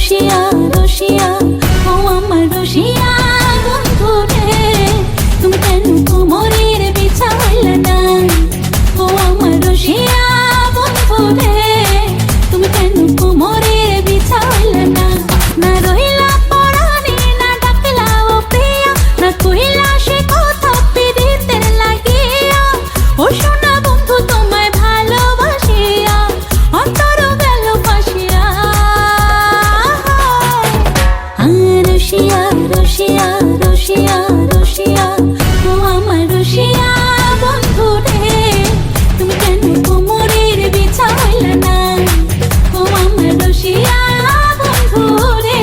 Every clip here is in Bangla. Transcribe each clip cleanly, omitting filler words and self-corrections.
রসিয়া রসিয়া ও আমার রসিয়া বন্ধু রে, তুমি কেন কোমরের বিছা হইলে না? ও আমার রসিয়া বন্ধু রে, তুমি কেন কোমরের বিছা হইলে না? না রহিলা পরাণে, না ডাকলা ও প্রিয়া, না কহিলা সে কথা পীড়িতের লাগিয়া। ও সোনা বন্ধু তোমায় ভালোবাসিয়া অন্তর গেল ফাঁসিয়া। রসিয়া রসিয়া রসিয়া রসিয়া ও আমার রসিয়া বন্ধু রে, তুমি কেন কোমরের বিছা হইলে না? ও আমার রসিয়া বন্ধু রে,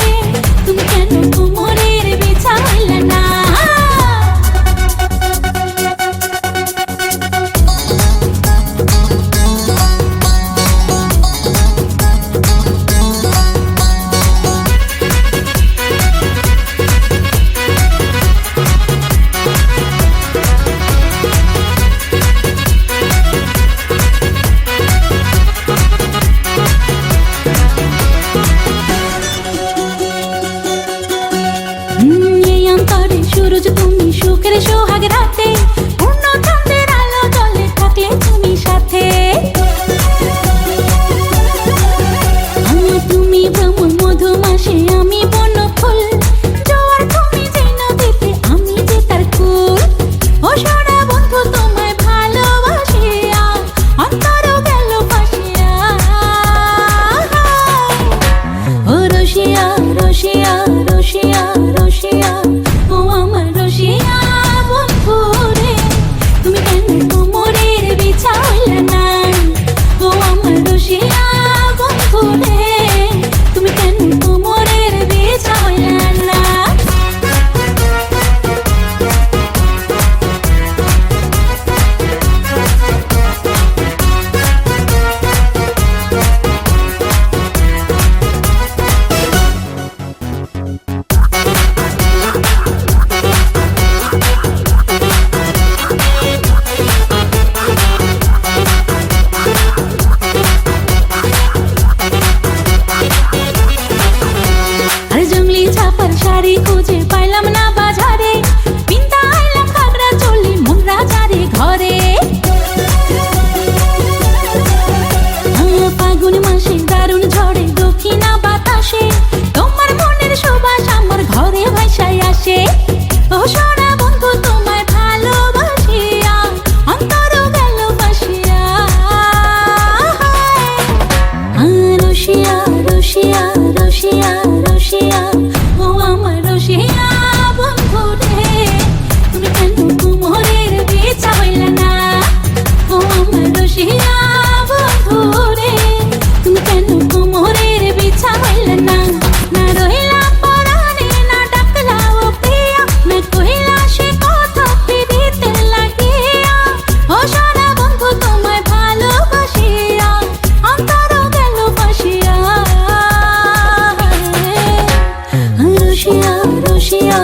তুমি কেন কোমরের বিছা হইলে না? এই অন্তরে সূরজ তুমি, সুখের সোহাগ রাতে, পূর্ণ চাঁদের আলো জলে থাকলে তুমি সাথে। তুমি ভ্রমণ মধুমাসে, আমি বন ফুল, জোয়ার তুমি যে নদীতে, আমি যে তার কুল। ও সোনা বন্ধু তোমায় ভালোবাসিয়া অন্তর গেল ফাঁসিয়া। ও রসিয়া রসিয়া রসিয়া রসিয়া ও আমার রসিয়া বন্ধু রে, তুমি কেন কোমরের বিছা হইলে না? ও আমার রসিয়া বন্ধু রে, তুমি কেন কোমরের বিছা হইলে না? আর জঙ্গলি ছাপার শাড়ি খুঁজে পাইলাম না বাজারে, পিন্তা আইলাম ঘাগরা চলি মন রাজারে ঘরে। ফাগুন মাসে দারুণ ঝড়ে দক্ষিণা বাতাসে, তোমার মনের সুবাস আমার ঘরে ভাসায় আসে। ও সোনা বন্ধু তোমায় ভালোবাসিয়া অন্তর গেল ফাঁসিয়া। রসিয়া রসিয়া রসিয়া রসিয়া ও আমার রসিয়া বন্ধু রে, তুমি কেন কোমরের বিছা হইলে না? ও আমার রসিয়া বন্ধু রে, তুমি কেন কোমরের বিছা হইলে না? না রহিলা পরাণে, না ডাকলা ও প্রিয়া, না কহিলা সে কথা পীড়িতের লাগিয়া। ও সোনা বন্ধু তোমায় ভালোবাসিয়া অন্তর গেল ফাঁসিয়া। রসিয়া রসিয়া